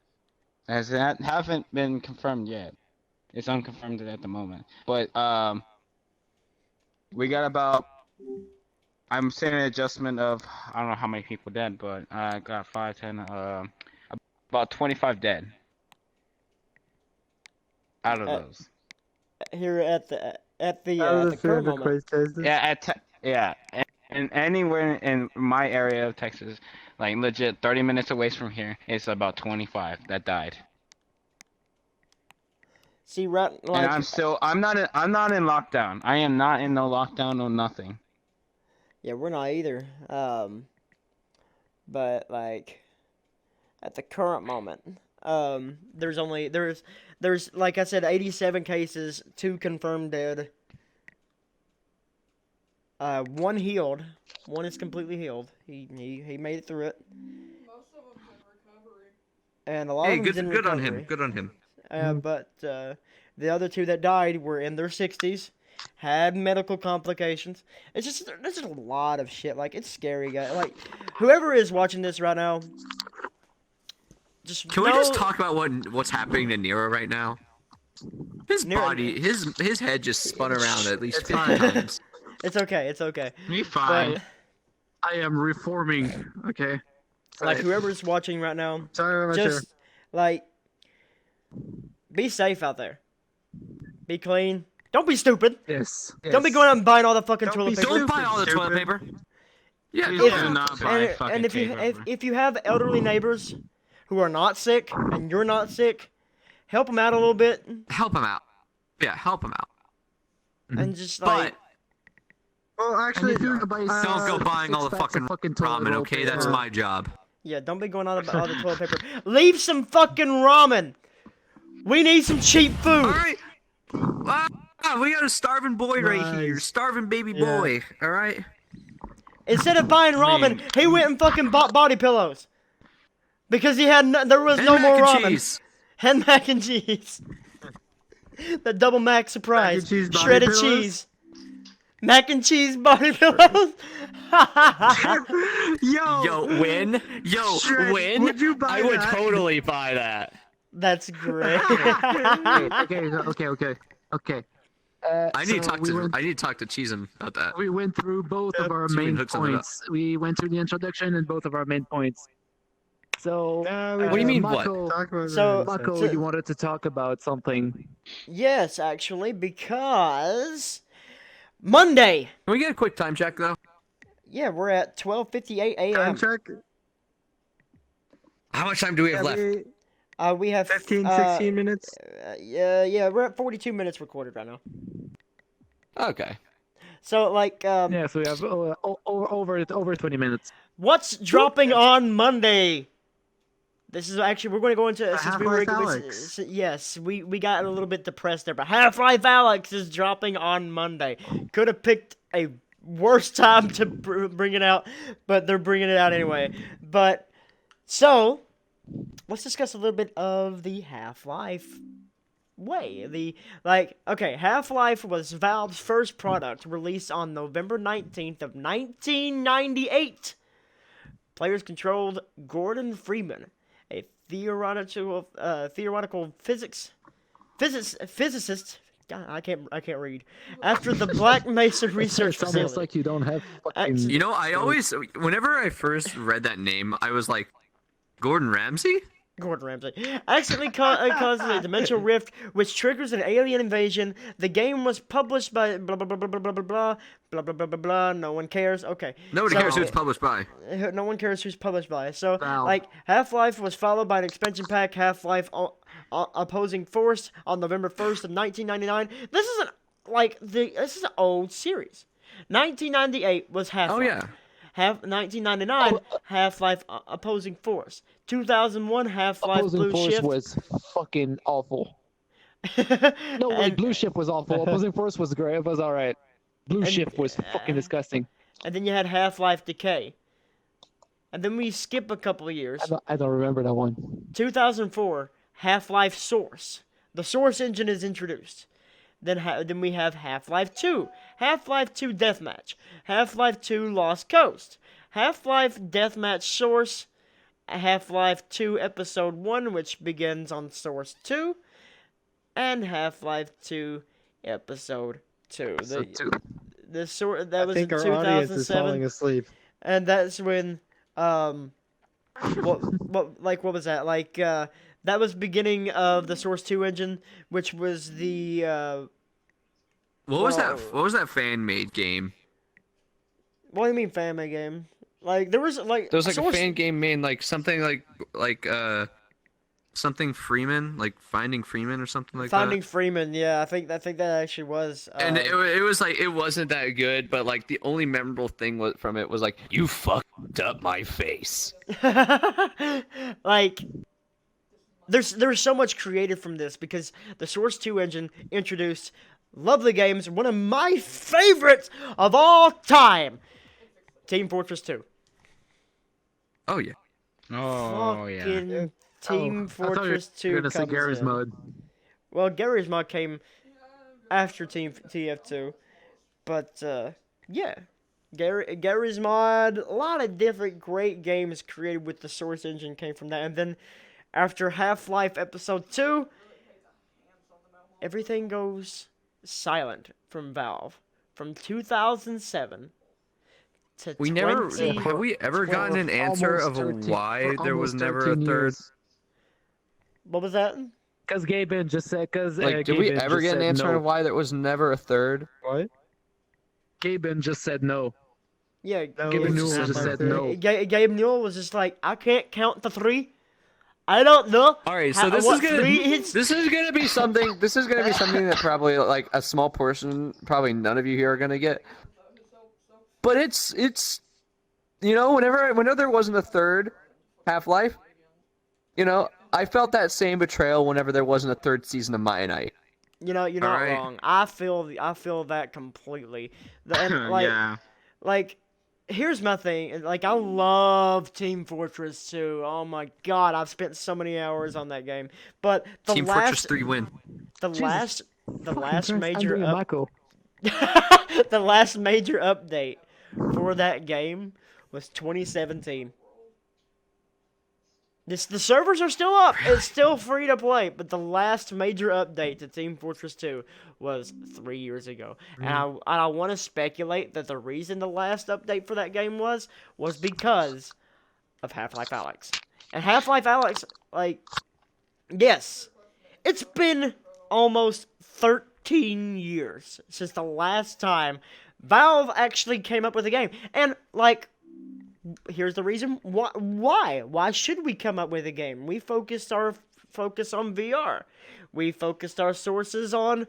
As that haven't been confirmed yet. It's unconfirmed at the moment. But we got about. I'm saying an adjustment of, I don't know how many people dead, but I got 5, 10, about 25 dead. Out of those. Here at the Out the of the current 300 moment. cases. Yeah, and anywhere in my area of Texas, like legit 30 minutes away from here, it's about 25 that died. See, right, like, And I'm not in lockdown. I am not in no lockdown or nothing. yeah, we're not either. But like, at the current moment, there's like I said, 87 cases, 2 confirmed dead. 1 healed. 1 is completely healed. He made it through it. Most of them's in recovery. And a lot Hey, of them's in good on recovery. him. Good on him. But the other 2 that died were in their 60s, had medical complications. It's just there's just a lot of shit. Like, it's scary, guys. Like, whoever is watching this right now, Can we just talk about what's happening to Nero right now? His Nero- body, his head just spun around at least 50 times. It's okay. It's okay. Me fine. But, I am reforming. Okay. like, whoever's watching right now, Sorry, I'm not just sure. like, be safe out there. Be clean. Don't be stupid. Yes. Don't be going out and buying all the fucking Don't toilet be paper. Don't buy all the toilet Stupid. paper. Yeah, Please don't do not buy fucking And if you paper. if you have elderly neighbors who are not sick and you're not sick, help them out a little bit help him out. Yeah, help him out. and just like. But Well, actually, if you're gonna buy don't go buying all the fucking toilet ramen, okay? That's paper. my job. Yeah, don't be going out about all the toilet paper. Leave some fucking ramen. We need some cheap food. All right. We got a starving boy right here. Nice. Starving baby Yeah. boy. All right. Instead of buying ramen, he went and fucking bought body pillows because he had there was And no mac more and ramen. cheese. And mac and cheese. The double mac surprise. Mac and cheese body Shredded pillows? cheese. Mac and cheese body pillows. Yo, win. Yo, Shred, win. would you buy I would that? totally buy that. That's great. Okay. I need to talk to. went, I need to talk to Cheesem about that. we went through both of our So we can main hook something up. points. We went through the introduction and both of our main points. So, What do you mean, what? Mako, Talk about So- that. Mako, So- you wanted to talk about something. Yes, actually, because Monday. Can we get a quick time check though? Yeah, we're at 12:58 Time a.m. check. How much time do we have left? We have 15, 16 minutes. yeah, we're at 42 minutes recorded right now. Okay. So like, Yeah, so we have over 20 minutes. what's dropping on Monday? This is actually we're going to go into since we were Half-Life Alyx. yes, we got a little bit depressed there, but Half-Life Alyx is dropping on Monday. Could have picked a worse time to bring it out, but they're bringing it out anyway. But so let's discuss a little bit of the Half-Life way. Half-Life was Valve's first product released on November 19th of 1998. Players controlled Gordon Freeman, a theoretical physicist. God, I can't read. After the Black Mesa research It's almost facility. like you don't have fucking. You know, I always, whenever I first read that name, I was like, Gordon Ramsay? Gordon Ramsay accidentally causes a dimensional rift, which triggers an alien invasion. The game was published by blah blah blah blah blah blah blah blah blah blah blah blah blah. No one cares. Okay. Nobody So- cares who it's published by. No one cares who's published by. So, Valve. like, Half-Life was followed by an expansion pack, Half-Life Opposing Force, on November 1st of 1999. This is an old series. 1998 was Half-Life. Oh yeah. 1999, Half-Life Opposing Force. 2001, Half-Life Opposing Blue Force Shift. was fucking awful. No, wait, And- Blue Shift was awful. Opposing Force was great. It was alright. Blue And- Shift was fucking disgusting. And then you had Half-Life Decay. And then we skip a couple of years. I don't remember that one. 2004, Half-Life Source. The Source engine is introduced. Then we have Half-Life 2, Half-Life 2 Deathmatch, Half-Life 2 Lost Coast, Half-Life Deathmatch Source, Half-Life 2 Episode 1, which begins on Source 2, and Half-Life 2 Episode 2. That was in I think our audience is 2007, falling asleep. and that's when what was that? That was beginning of the Source 2 engine, which was the What was that fan made game? what do you mean fan-made game? Like there was There was like Source... a fan game made like something like something Freeman, like Finding Freeman or something like Finding that. Freeman, yeah, I think that actually was. And it was like it wasn't that good, but like the only memorable thing from it was like you fucked up my face. like there's so much created from this because the Source 2 engine introduced lovely games, one of my favorites of all time, Team Fortress 2. Oh yeah. Oh yeah. Fucking Team Fortress 2 You're gonna say comes Gary's in. Mod. Well, Gary's Mod came after Team TF2, but yeah, Gary's Mod, a lot of different great games created with the Source engine came from that, and then after Half-Life Episode 2, everything goes silent from Valve from 2007 to Have we ever gotten an answer of why there was never a third? What was that? Because Gaben just said. Like, did we ever get an answer on why there was never a third? What? Gaben just said no. Yeah, Gabe Newell just said no. Gabe Newell was just like, I can't count to 3. I don't know. All right, so this is gonna be something. This is gonna be something that probably like a small portion, probably none of you here are gonna get. But it's you know, whenever there wasn't a third Half-Life, you know, I felt that same betrayal whenever there wasn't a third season of My Night. You know, you're not wrong. I feel that completely. Yeah. Like, here's my thing. Like, I love Team Fortress 2. Oh my god, I've spent so many hours on that game. But the Team Fortress 3 win. The last major Michael. the last major update for that game was 2017. The servers are still up. It's still free to play, but the last major update to Team Fortress 2 was 3 years ago. And I want to speculate that the reason the last update for that game was because of Half-Life Alyx. And Half-Life Alyx, like, yes, it's been almost 13 years since the last time Valve actually came up with a game. And, like, here's the reason why. Why should we come up with a game? We focused our focus on VR. We focused our sources on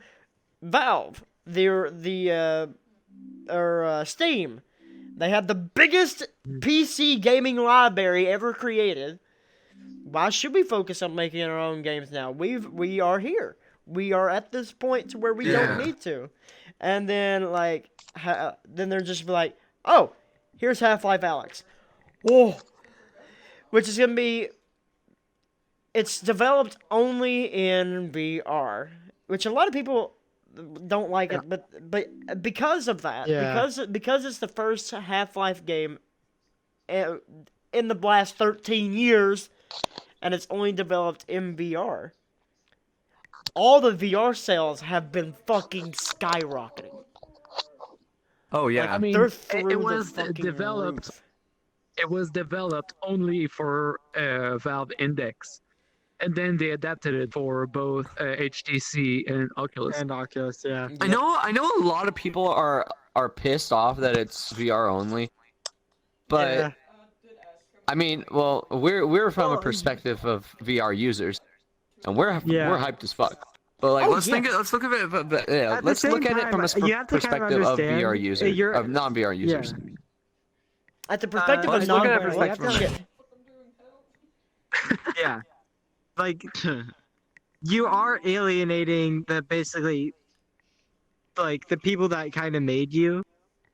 Valve. Steam. They have the biggest PC gaming library ever created. Why should we focus on making our own games now? We are here. We are at this point to where we don't need to. And then then they're just like, oh, here's Half-Life Alyx. Whoa. Which is going to be... It's developed only in VR. Which a lot of people don't like it. But because of that, because it's the first Half-Life game in the last 13 years, and it's only developed in VR, all the VR sales have been fucking skyrocketing. Oh yeah, Like, I mean, they're through it the was fucking developed. roof. It was developed only for Valve Index, and then they adapted it for both HTC and Oculus. And Oculus, yeah. I know a lot of people are pissed off that it's VR only, but Yeah. I mean, well, we're from a perspective of VR users, and we're hyped as fuck. But like, let's look at it. At Let's the look same at it from a time, you have to kind of perspective of understand, VR users, you're- of non-VR users. At the perspective of let's look at it non-VR, perspective. Yeah. Like, you are alienating the basically like the people that kind of made you.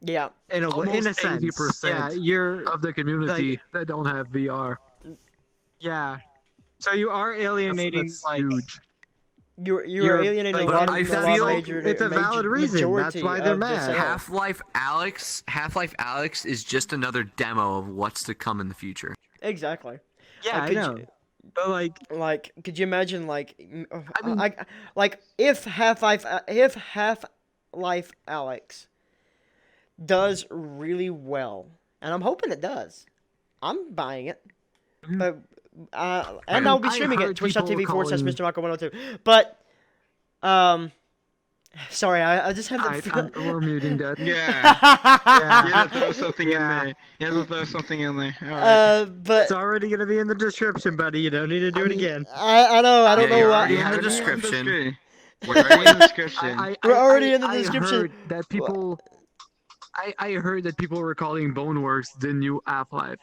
Yeah. In a Almost sense. 80% Yeah, you're of the community like, that don't have VR. yeah. So you are alienating That's like huge. You're You're- alienating like, a lot but of I a lot feel of major. it's a valid major reason. That's majority why they're of the mad. sales. Half-Life Alex is just another demo of what's to come in the future. Exactly. yeah, I could know. you- But Like, could you imagine, like, I mean- like if Half-Life Alex does really well, and I'm hoping it does, I'm buying it. But and I'll be I streaming it heard twitch.tv people calling- /Mr. Marco 102. But sorry, I just have the. We're muting that. Yeah. yeah, You have to throw something in there. You have to throw something in there. Alright. But it's already gonna be in the description, buddy. You don't need to do it again. I know I don't Yeah, know you're why. already in the Already description. We're already in the description. We're already in the I description. heard that people. I heard that people were calling Boneworks the new Half-Life.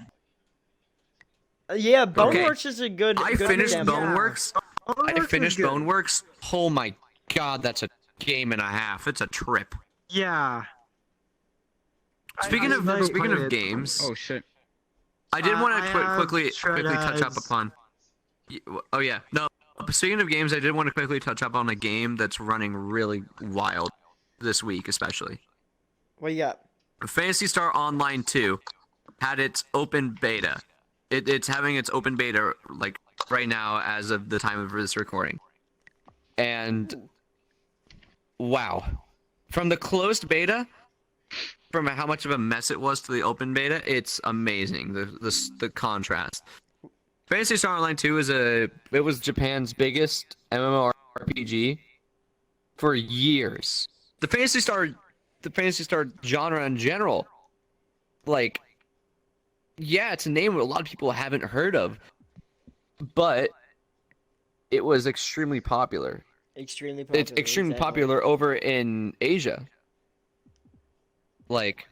Yeah, Okay. Boneworks is a good. I good finished example. Boneworks. I Boneworks finished is good. Boneworks. Oh my god, that's a game and a half. It's a trip. Yeah. Speaking I of like speaking played of it. games, Oh shit. I did want I to have quickly touch up Shred upon. Oh yeah, no. Speaking of games, I did want to quickly touch up on a game that's running really wild this week, especially. What you got? Phantasy Star Online 2 had its open beta. It's having its open beta like right now as of the time of this recording. And wow. From the closed beta, from how much of a mess it was to the open beta, it's amazing. The contrast. Phantasy Star Online 2 was Japan's biggest MMORPG for years. The Phantasy Star genre in general, like, yeah, it's a name a lot of people haven't heard of, but it was extremely popular. Extremely popular. It's extremely exactly. popular over in Asia. Like,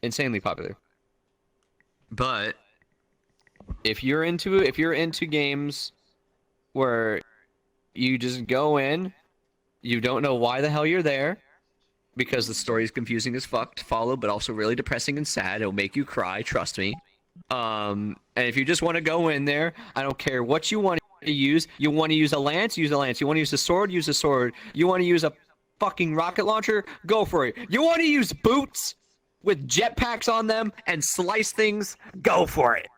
insanely popular. But if you're into games where you just go in, you don't know why the hell you're there, because the story is confusing as fuck to follow, but also really depressing and sad. It'll make you cry, trust me. And if you just want to go in there, I don't care what you want to use. You want to use a lance, use a lance. You want to use a sword, use a sword. You want to use a fucking rocket launcher, go for it. You want to use boots with jetpacks on them and slice things, go for it.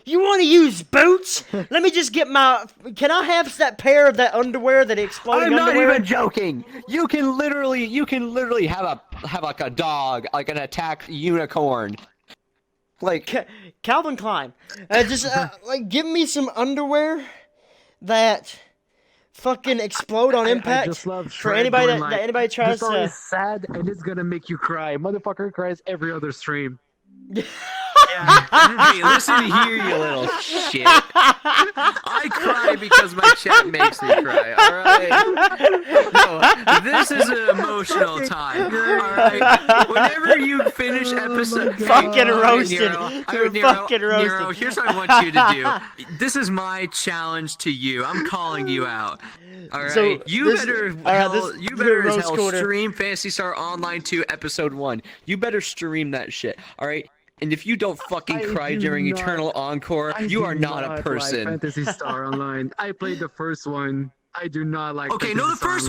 You want to use boots? Let me just get my. Can I have that pair of that underwear, that exploding I'm not underwear? even joking. You can literally have like a dog, like an attack unicorn. Like Calvin Klein. Just like give me some underwear that fucking explode on impact. I just love for Shred anybody going that like, anybody tries this story to. is sad and it's gonna make you cry. Motherfucker cries every other stream. Hey, listen here, you little shit. I cry because my chat makes me cry, alright? No, this is an emotional time, alright? Whenever you finish episode... Fucking roasted. Nero, You're fucking roasted. Nero, here's what I want you to do. This is my challenge to you. I'm calling you out. Alright? So, You this- better, alright, this- you better as roast hell corner. stream Phantasy Star Online 2 Episode 1. You better stream that shit, alright? And if you don't fucking I cry do during not- Eternal Encore, I you do are not a like person. Phantasy Star Online. I played the first one. I do not like. Okay, Phantasy no, the Star first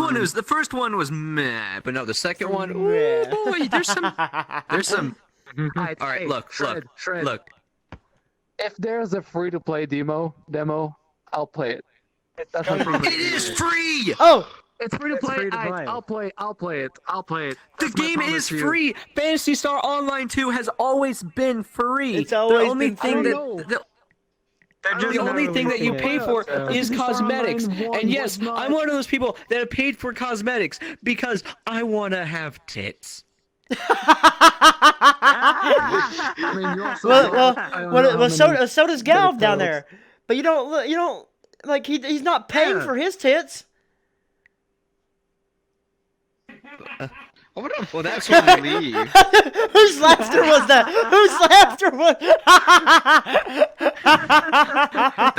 one Online. was meh, but no, the second one, ooh, Meh. boy, there's some. Alright, All right, hey, look, Shred. look. If there's a free-to-play demo, I'll play it. That's not free. It is free. Oh, It's free to It's play. free to play. I'll play it. The That's my game promise is to you. free. Phantasy Star Online 2 has always been free. It's always the only been thing free. that They're the just only not thing that you releasing pay it. for is Phantasy Star cosmetics. Online 1 And yes, was not- I'm one of those people that have paid for cosmetics because I want to have tits. I mean, you also I don't know how so does Galv Better down clothes. there. But you don't like he's not paying Yeah. for his tits. Well, that's when we leave. Whose laughter was that? Whose laughter was?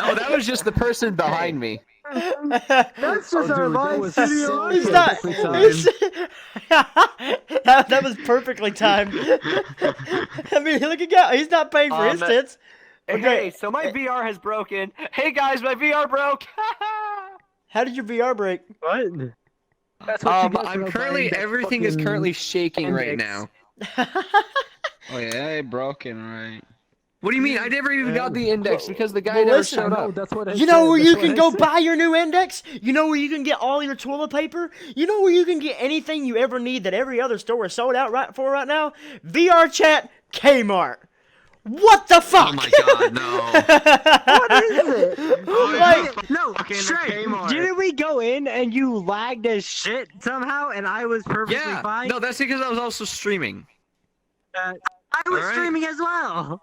Oh, that was just the person behind me. That's just our dude, that live was studio. so He's audience. not. That was perfectly timed. I mean, look at God. He's not paying for his tits. Hey, so my VR has broken. Hey guys, my VR broke. How did your VR break? What? That's what you get for I'm not currently buying that everything is fucking currently shaking right index. now. Oh yeah, it broken, right? What do you mean? I never even got the index because the guy well, never listen, showed No, up. that's what I You know said, where that's you what can I go said. buy your new index? You know where you can get all your toilet paper? You know where you can get anything you ever need that every other store is sold out right now? VR Chat Kmart. What the fuck? Oh my god, no. What is it? Like, No, Fucking Shrek, Kmart. didn't we go in and you lagged as shit somehow and I was perfectly Yeah. fine? No, that's because I was also streaming. I was Alright. streaming as well.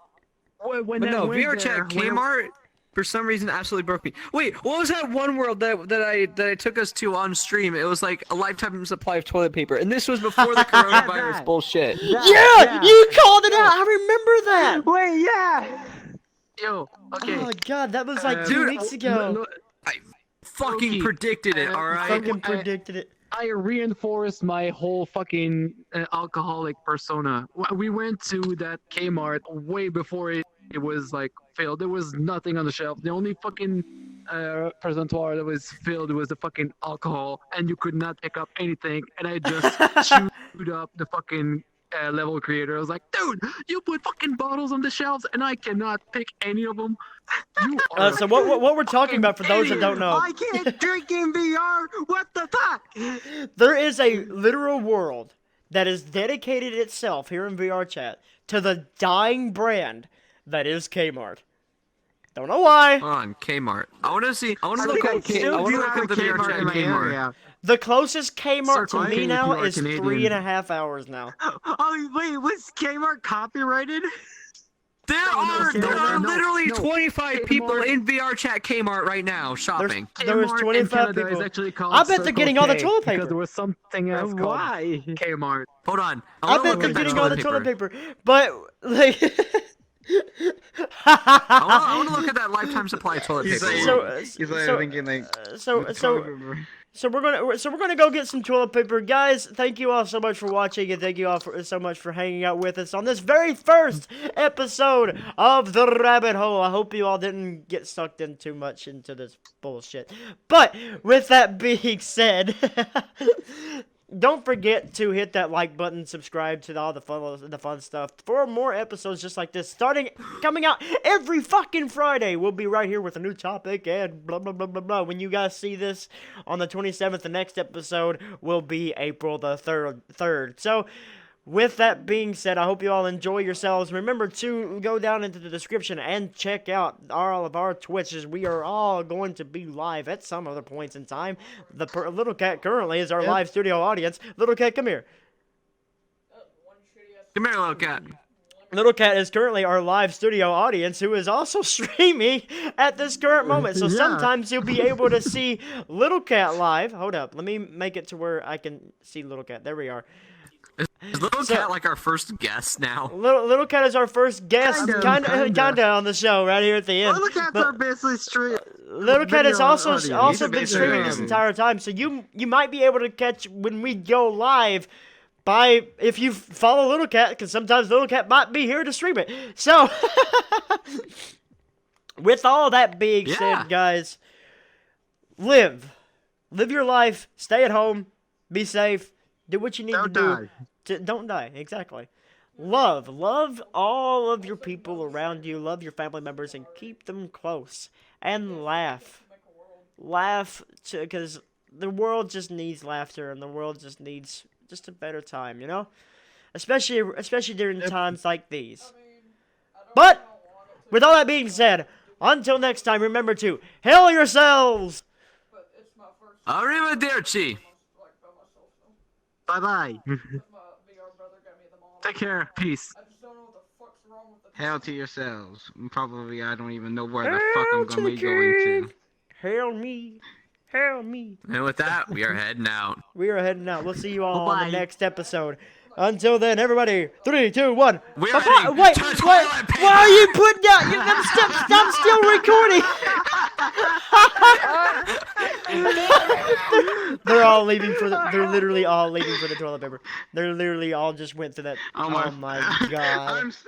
When But I no, went VR there, Chat when I- Kmart for some reason absolutely broke me. Wait, what was that one world that I took us to on stream? It was like a lifetime supply of toilet paper, and this was before the coronavirus that. bullshit. yeah, you called it out. I remember that. Wait, yeah. Yo, okay. Oh god, that was like 2 Dude, weeks ago. I fucking Loki, predicted it. All right. Fucking predicted it. I reinforced my whole fucking alcoholic persona. We went to that Kmart way before it was like filled. There was nothing on the shelf. The only fucking presentoir that was filled was the fucking alcohol, and you could not pick up anything. And I just chewed up the fucking level creator. I was like, dude, you put fucking bottles on the shelves, and I cannot pick any of them. You are So what we're talking about for those that don't know, I can't drink in VR. What the fuck? there is a literal world that is dedicated itself here in VR Chat to the dying brand that is Kmart. Don't know why. Hold on, Kmart. I want to see. I want to I look think I at. still I want do to look have at a the VR Kmart Chat in my Kmart. area. The closest Kmart Circle to me K now if you are is Canadian. 3.5 hours now. Oh wait, was Kmart copyrighted? There no, are no, literally no. 25 people Kmart. in VR Chat Kmart right now shopping. There was Kmart in 25 Canada is people. actually called I bet they're Circle getting all the K, toilet paper. because there was something else called Why? Kmart. Hold on. I wanna bet look they're at that getting all the toilet paper. paper. But, like... I want to look at that lifetime supply of toilet He's paper. like, So- he's like so- thinking like. So we're gonna go get some toilet paper, guys. Thank you all so much for watching, and thank you all so much for hanging out with us on this very first episode of the Rabbit Hole. I hope you all didn't get sucked in too much into this bullshit. But with that being said, don't forget to hit that like button, subscribe to all the fun stuff for more episodes just like this, coming out every fucking Friday. We'll be right here with a new topic and blah blah blah blah blah. When you guys see this on the 27th, the next episode will be April the 3rd. So with that being said, I hope you all enjoy yourselves. Remember to go down into the description and check out all of our Twitches. We are all going to be live at some other points in time. Little Cat currently is our live studio audience. Little Cat, come here. Come here, little cat. Little Cat is currently our live studio audience who is also streaming at this current moment. So Yeah. sometimes you'll be able to see Little Cat live. Hold up. Let me make it to where I can see Little Cat. There we are. Is little cat like our first guest now? Little Cat is our first guest, Kinda. on the show right here at the end. Little cats But are basically straight. Little Cat has video also audio. He's a been bit streaming this random. entire time, so you might be able to catch when we go live if you follow Little Cat, because sometimes Little Cat might be here to stream it. So, with all that being said, guys, live your life, stay at home, be safe, do what you need to do. Don't die, exactly. Love all of your people around you, love your family members, and keep them close. And laugh, because the world just needs laughter, and the world just needs just a better time, you know? Especially during times like these. But, with all that being said, until next time, remember to heal yourselves! Arrivederci. Bye bye. Take care. Peace. Hell to yourselves. Probably I don't even know where the fuck I'm gonna be going to. Hail me. Hail me. And with that, we are heading out. We are heading out. We'll see you all on Bye-bye. the next episode. Until then, everybody, 3, 2, 1. We are Bye-bye. heading Wait, to wait, toilet paper. why are you putting down? I'm still recording. They're all leaving for the. They're literally all leaving for the toilet paper. They're literally all just went to that. Oh Oh my- my god. I'm sick.